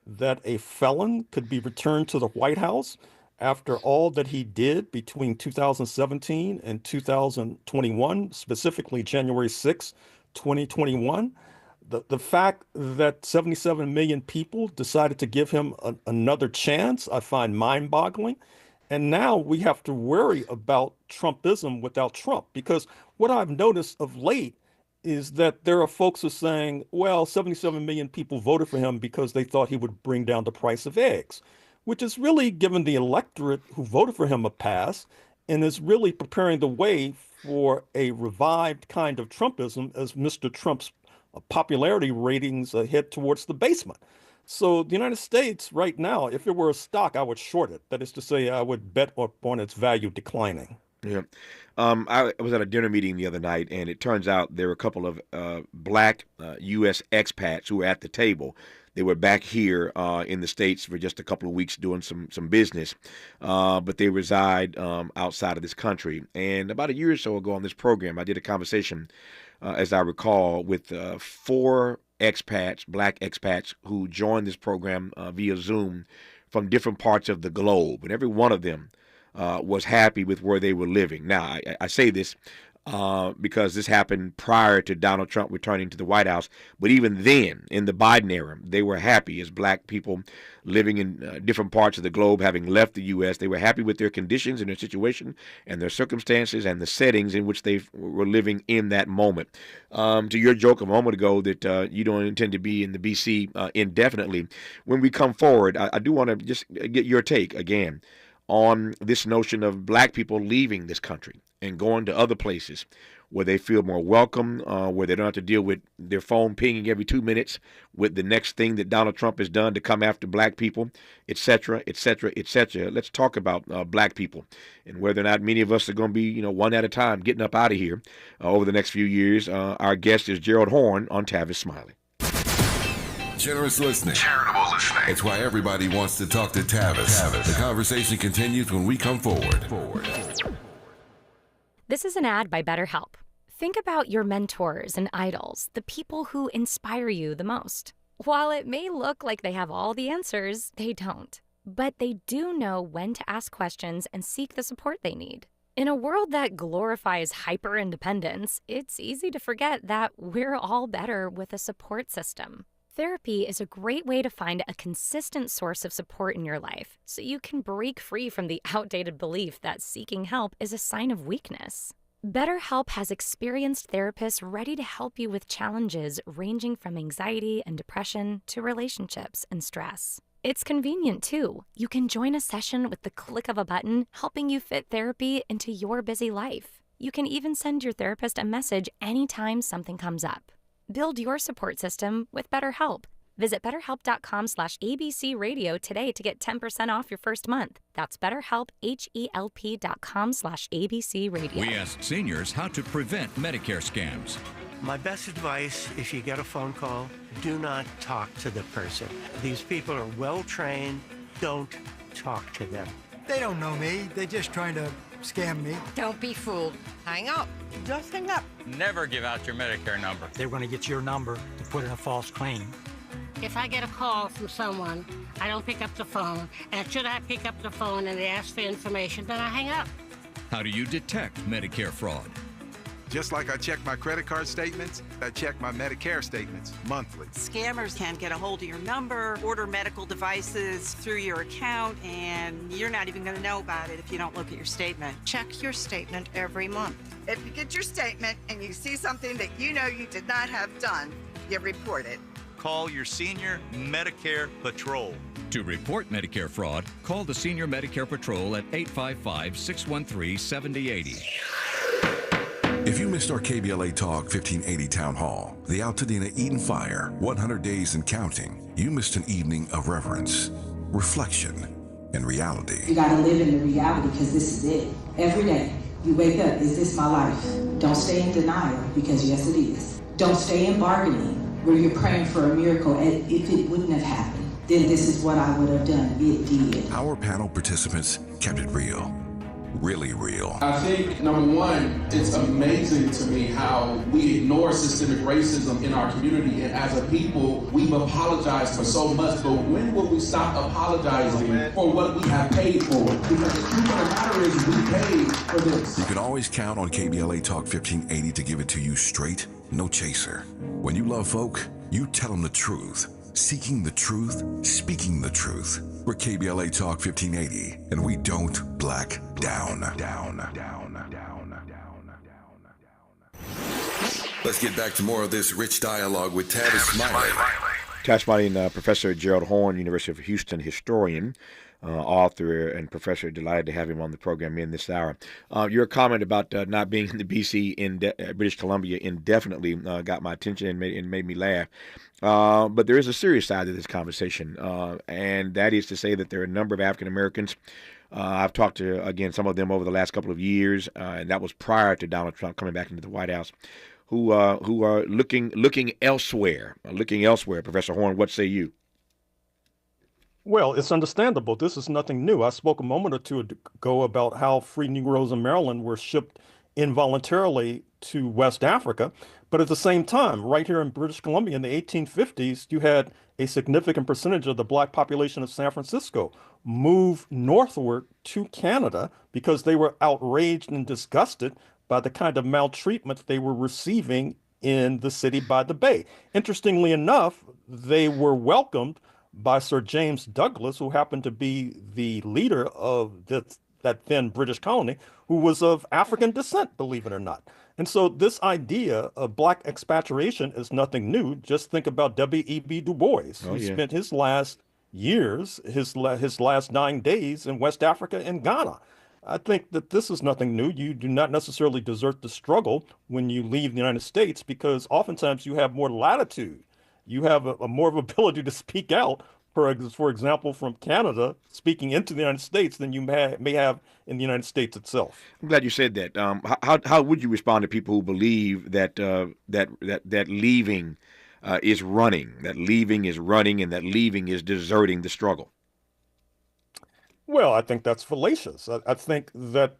that a felon could be returned to the White House after all that he did between 2017 and 2021, specifically January 6, 2021. The fact that 77 million people decided to give him another chance, I find mind-boggling. And now we have to worry about Trumpism without Trump, because what I've noticed of late is that there are folks who are saying, well, 77 million people voted for him because they thought he would bring down the price of eggs, which is really giving the electorate who voted for him a pass and is really preparing the way for a revived kind of Trumpism as Mr. Trump's popularity ratings head towards the basement. So the United States right now, if it were a stock, I would short it. That is to say, I would bet upon its value declining. Yeah. I was at a dinner meeting the other night, and it turns out there were a couple of black U.S. expats who were at the table. They were back here in the States for just a couple of weeks doing some business, but they reside outside of this country. And about a year or so ago on this program, I did a conversation, as I recall, with 4 expats, black expats, who joined this program via Zoom from different parts of the globe. And every one of them was happy with where they were living. Now, I say this because this happened prior to Donald Trump returning to the White House. But even then, in the Biden era, they were happy as black people living in different parts of the globe, having left the U.S. They were happy with their conditions and their situation and their circumstances and the settings in which they were living in that moment. To your joke a moment ago that you don't intend to be in the B.C. Indefinitely, when we come forward, I do want to just get your take again on this notion of black people leaving this country and going to other places where they feel more welcome, where they don't have to deal with their phone pinging every 2 minutes with the next thing that Donald Trump has done to come after black people, et cetera, et cetera, et cetera. Let's talk about black people and whether or not many of us are going to be, one at a time, getting up out of here over the next few years. Our guest is Gerald Horn on Tavis Smiley. Generous listening. Charitable listening. It's why everybody wants to talk to Tavis. The conversation continues when we come forward. This is an ad by BetterHelp. Think about your mentors and idols, the people who inspire you the most. While it may look like they have all the answers, they don't. But they do know when to ask questions and seek the support they need. In a world that glorifies hyper-independence, it's easy to forget that we're all better with a support system. Therapy is a great way to find a consistent source of support in your life, so you can break free from the outdated belief that seeking help is a sign of weakness. BetterHelp has experienced therapists ready to help you with challenges ranging from anxiety and depression to relationships and stress. It's convenient, too. You can join a session with the click of a button, helping you fit therapy into your busy life. You can even send your therapist a message anytime something comes up. Build your support system with BetterHelp. Visit betterhelp.com/ABC radio today to get 10% off your first month. That's BetterHelp, HELP.com/ABC radio. We asked seniors how to prevent Medicare scams. My best advice, if you get a phone call, do not talk to the person. These people are well trained. Don't talk to them. They don't know me. They're just trying to scam me. Don't be fooled. Hang up. Just hang up. Never give out your Medicare number. They're going to get your number to put in a false claim. If I get a call from someone, I don't pick up the phone. And should I pick up the phone and they ask for information, then I hang up. How do you detect Medicare fraud? Just like I check my credit card statements, I check my Medicare statements monthly. Scammers can get a hold of your number, order medical devices through your account, and you're not even going to know about it if you don't look at your statement. Check your statement every month. If you get your statement and you see something that you know you did not have done, you report it. Call your senior Medicare Patrol. To report Medicare fraud, call the Senior Medicare Patrol at 855-613-7080. If you missed our KBLA Talk 1580 Town Hall, the Altadena Eden Fire, 100 Days and Counting, you missed an evening of reverence, reflection, and reality. You gotta live in the reality because this is it. Every day, you wake up, is this my life? Don't stay in denial because yes, it is. Don't stay in bargaining where you're praying for a miracle and if it wouldn't have happened, then this is what I would have done. It did. Our panel participants kept it real. Really real. I think, number one, it's amazing to me how we ignore systemic racism in our community, and as a people, we've apologized for so much, but when will we stop apologizing for what we have paid for? Because the truth of the matter is we paid for this. You can always count on KBLA Talk 1580 to give it to you straight, no chaser. When you love folk, you tell them the truth. Seeking the truth, speaking the truth. We're KBLA Talk 1580, and we don't black down. Let's get back to more of this rich dialogue with Tavis Smiley. Tavis Smiley, Professor Gerald Horn, University of Houston historian, author and professor. Delighted to have him on the program in this hour. Your comment about not being in the BC in British Columbia indefinitely got my attention and made me laugh. But there is a serious side to this conversation, and that is to say that there are a number of African Americans. I've talked to, again, some of them over the last couple of years, and that was prior to Donald Trump coming back into the White House, who are looking elsewhere. Professor Horn, what say you? Well, it's understandable. This is nothing new. I spoke a moment or two ago about how free Negroes in Maryland were shipped involuntarily to West Africa. But at the same time, right here in British Columbia in the 1850s, you had a significant percentage of the Black population of San Francisco move northward to Canada because they were outraged and disgusted by the kind of maltreatment they were receiving in the city by the bay. Interestingly enough, they were welcomed by Sir James Douglas, who happened to be the leader of that then British colony, who was of African descent, believe it or not. And so this idea of Black expatriation is nothing new. Just think about W.E.B. Du Bois, who spent his last years, his last 9 days in West Africa and Ghana. I think that this is nothing new. You do not necessarily desert the struggle when you leave the United States because oftentimes you have more latitude. You have a more of ability to speak out, for example, from Canada speaking into the United States than you may have in the United States itself. I'm glad you said that. How would you respond to people who believe that leaving is running, and that leaving is deserting the struggle? Well, I think that's fallacious. I think that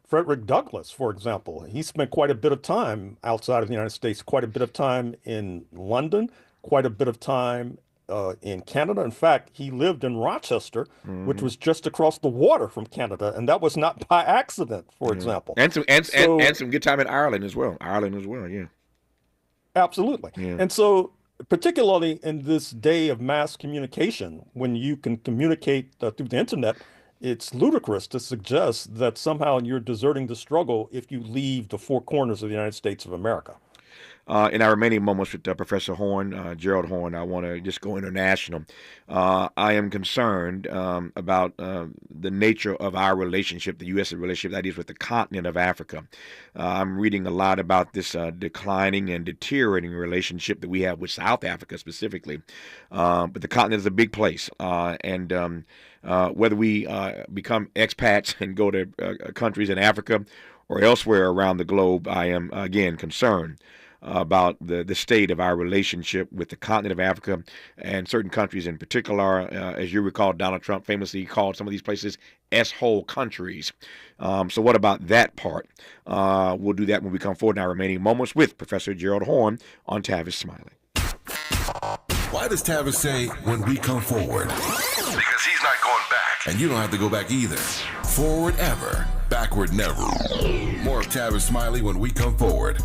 Frederick Douglass, for example, he spent quite a bit of time outside of the United States, quite a bit of time in London, quite a bit of time in Canada. In fact, he lived in Rochester, which was just across the water from Canada, and that was not by accident, for example. And some good time in Ireland as well. Yeah. Absolutely. Yeah. And so, particularly in this day of mass communication, when you can communicate through the internet, it's ludicrous to suggest that somehow you're deserting the struggle if you leave the four corners of the United States of America. In our remaining moments with Professor Horn, Gerald Horn, I want to just go international. I am concerned about the nature of our relationship, the U.S. relationship, that is with the continent of Africa. I'm reading a lot about this declining and deteriorating relationship that we have with South Africa specifically. But the continent is a big place. And whether we become expats and go to countries in Africa or elsewhere around the globe, I am, again, concerned about the state of our relationship with the continent of Africa and certain countries in particular. As you recall, Donald Trump famously called some of these places S-hole countries. So what about that part? We'll do that when we come forward in our remaining moments with Professor Gerald Horn on Tavis Smiley. Why does Tavis say, when we come forward? Because he's not going back. And you don't have to go back either. Forward ever, backward never. More of Tavis Smiley when we come forward.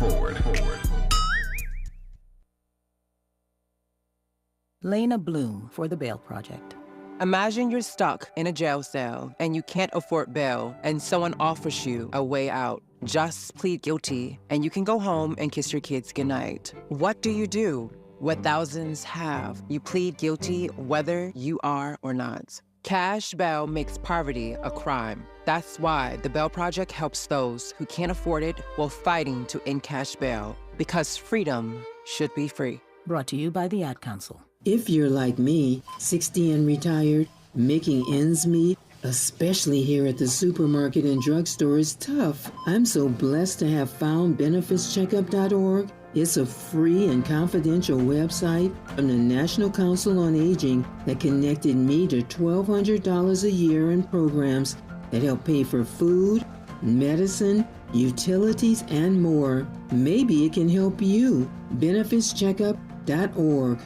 Lena Bloom for the Bail Project. Imagine you're stuck in a jail cell and you can't afford bail and someone offers you a way out. Just plead guilty and you can go home and kiss your kids goodnight. What do? What thousands have. You plead guilty whether you are or not. Cash bail makes poverty a crime. That's why the Bail Project helps those who can't afford it while fighting to end cash bail. Because freedom should be free. Brought to you by the Ad Council. If you're like me, 60 and retired, making ends meet, especially here at the supermarket and drugstore, is tough. I'm so blessed to have found benefitscheckup.org. It's a free and confidential website from the National Council on Aging that connected me to $1,200 a year in programs that help pay for food, medicine, utilities, and more. Maybe it can help you. benefitscheckup.org.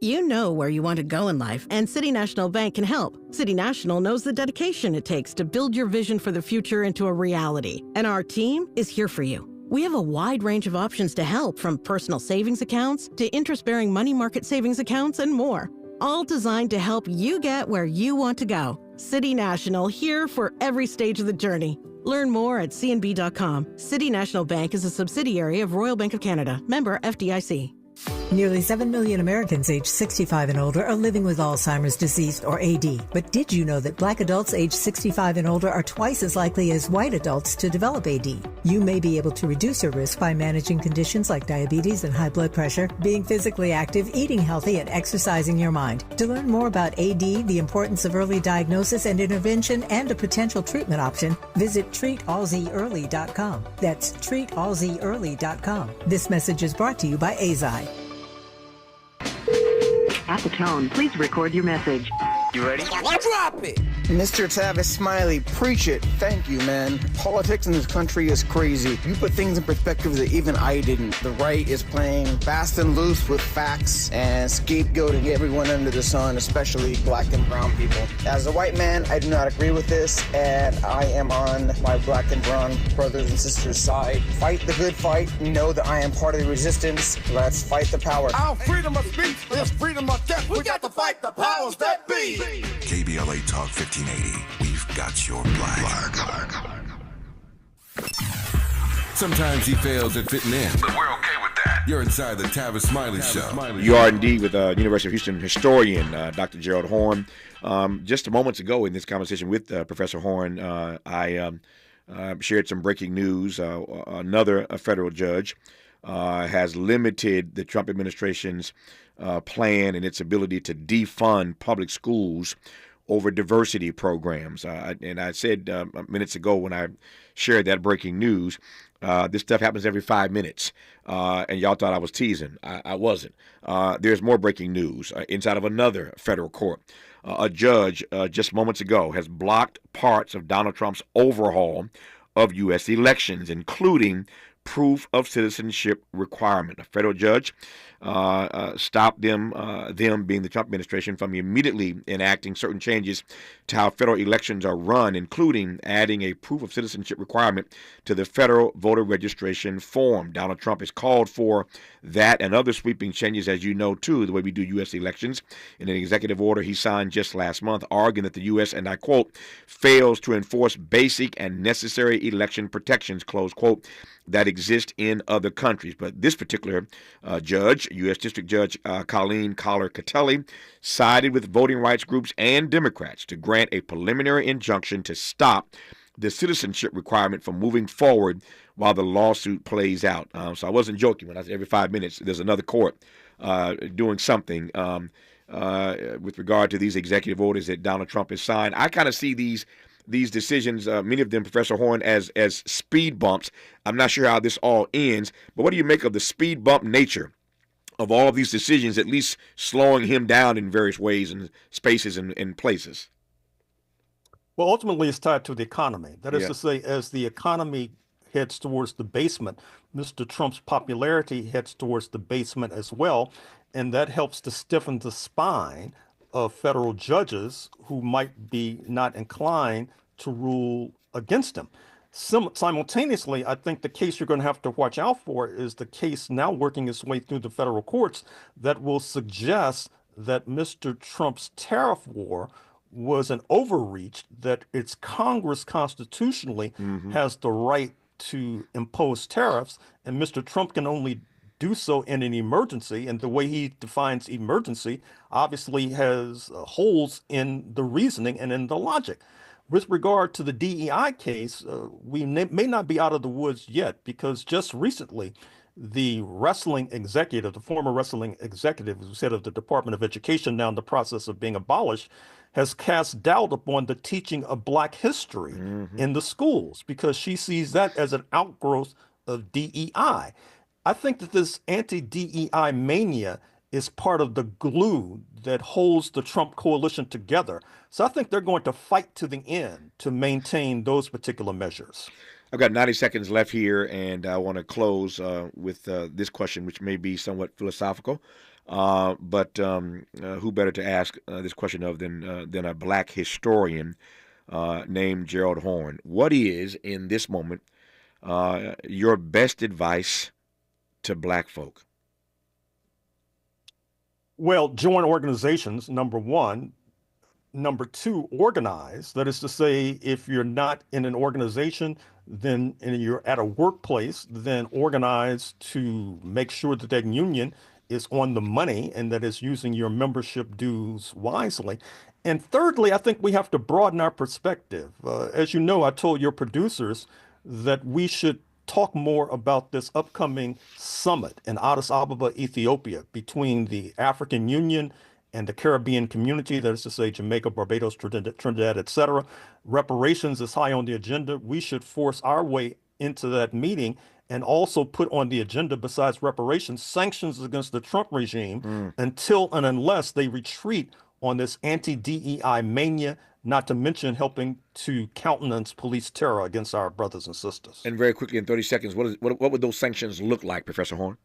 You know where you want to go in life, and City National Bank can help. City National knows the dedication it takes to build your vision for the future into a reality, and our team is here for you. We have a wide range of options to help, from personal savings accounts to interest-bearing money market savings accounts and more, all designed to help you get where you want to go. City National, here for every stage of the journey. Learn more at cnb.com. City National Bank is a subsidiary of Royal Bank of Canada, member FDIC. Nearly 7 million Americans aged 65 and older are living with Alzheimer's disease, or AD. But did you know that Black adults aged 65 and older are twice as likely as white adults to develop AD? You may be able to reduce your risk by managing conditions like diabetes and high blood pressure, being physically active, eating healthy, and exercising your mind. To learn more about AD, the importance of early diagnosis and intervention, and a potential treatment option, visit treatalzearly.com. That's treatalzearly.com. This message is brought to you by AZI. At the tone, please record your message. You ready? Drop it! Mr. Tavis Smiley, preach it. Thank you, man. Politics in this country is crazy. You put things in perspective that even I didn't. The right is playing fast and loose with facts and scapegoating everyone under the sun, especially black and brown people. As a white man, I do not agree with this, and I am on my black and brown brothers and sisters' side. Fight the good fight. Know that I am part of the resistance. Let's fight the power. Our freedom of speech is freedom of death. We got to fight the powers that be. KBLA Talk 1580. We've got your black. Sometimes he fails at fitting in, but we're okay with that. You're inside the Tavis Smiley Show. You are indeed with University of Houston historian Dr. Gerald Horn. Just moments ago in this conversation with Professor Horn, I shared some breaking news. Another federal judge has limited the Trump administration's plan and its ability to defund public schools over diversity programs. And I said minutes ago when I shared that breaking news, this stuff happens every 5 minutes. And y'all thought I was teasing. I wasn't. There's more breaking news inside of another federal court. A judge just moments ago has blocked parts of Donald Trump's overhaul of U.S. elections, including proof of citizenship requirement. A federal judge stopped them being the Trump administration, from immediately enacting certain changes to how federal elections are run, including adding a proof of citizenship requirement to the federal voter registration form. Donald Trump has called for that and other sweeping changes, as you know, too, the way we do U.S. elections, in an executive order he signed just last month, arguing that the U.S., and I quote, fails to enforce basic and necessary election protections, close quote. that exist in other countries. But this particular judge, U.S. District Judge Colleen Collar-Catelli, sided with voting rights groups and Democrats to grant a preliminary injunction to stop the citizenship requirement from moving forward while the lawsuit plays out. So I wasn't joking when I said every 5 minutes there's another court doing something with regard to these executive orders that Donald Trump has signed. I kind of see these decisions, many of them, Professor Horn, as speed bumps. I'm not sure how this all ends, but what do you make of the speed bump nature of all of these decisions, at least slowing him down in various ways and spaces and places? Well, ultimately, it's tied to the economy. That is to say, as the economy heads towards the basement, Mr. Trump's popularity heads towards the basement as well, and that helps to stiffen the spine of federal judges who might be not inclined to rule against him. Simultaneously, I think the case you're going to have to watch out for is the case now working its way through the federal courts that will suggest that Mr. Trump's tariff war was an overreach, that it's Congress constitutionally has the right to impose tariffs, and Mr. Trump can only do so in an emergency, and the way he defines emergency obviously has holes in the reasoning and in the logic. With regard to the DEI case, we may not be out of the woods yet, because just recently the wrestling executive, the former wrestling executive who's head of the Department of Education, now in the process of being abolished, has cast doubt upon the teaching of Black history in the schools, because she sees that as an outgrowth of DEI. I think that this anti-DEI mania is part of the glue that holds the Trump coalition together. So I think they're going to fight to the end to maintain those particular measures. I've got 90 seconds left here, and I want to close with this question, which may be somewhat philosophical. But who better to ask this question of than a Black historian named Gerald Horn? What is, in this moment, your best advice to Black folk? Well, join organizations, number one. Number two, organize. That is to say, if you're not in an organization, then and you're at a workplace, then organize to make sure that that union is on the money and that it's using your membership dues wisely. And thirdly, I think we have to broaden our perspective. As you know, I told your producers that we should talk more about this upcoming summit in Addis Ababa, Ethiopia, between the African Union and the Caribbean community, that is to say Jamaica, Barbados, Trinidad, etc. Reparations is high on the agenda. We should force our way into that meeting and also put on the agenda, besides reparations, sanctions against the Trump regime until and unless they retreat on this anti-DEI mania, not to mention helping to countenance police terror against our brothers and sisters. And very quickly, in 30 seconds, what would those sanctions look like, Professor Horn?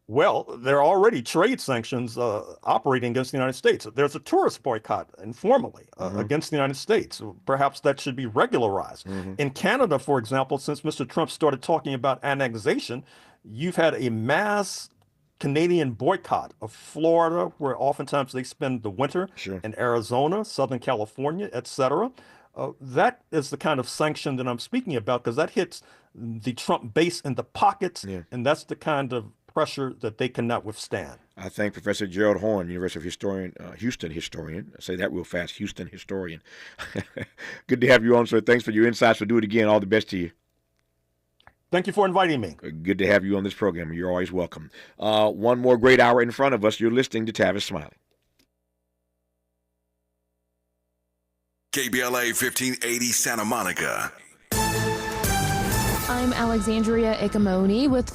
Well, there are already trade sanctions operating against the United States. There's a tourist boycott informally against the United States. Perhaps that should be regularized. In Canada, for example, since Mr. Trump started talking about annexation, you've had a mass Canadian boycott of Florida, where oftentimes they spend the winter, in Arizona, Southern California, etc. That is the kind of sanction that I'm speaking about, because that hits the Trump base in the pockets, and that's the kind of pressure that they cannot withstand. I thank Professor Gerald Horn, University of Houston historian. I say that real fast, Houston historian. Good to have you on, sir. Thanks for your insights. We'll do it again. All the best to you. Thank you for inviting me. Good to have you on this program. You're always welcome. One more great hour in front of us. You're listening to Tavis Smiley. KBLA 1580 Santa Monica. I'm Alexandria Ikamoni with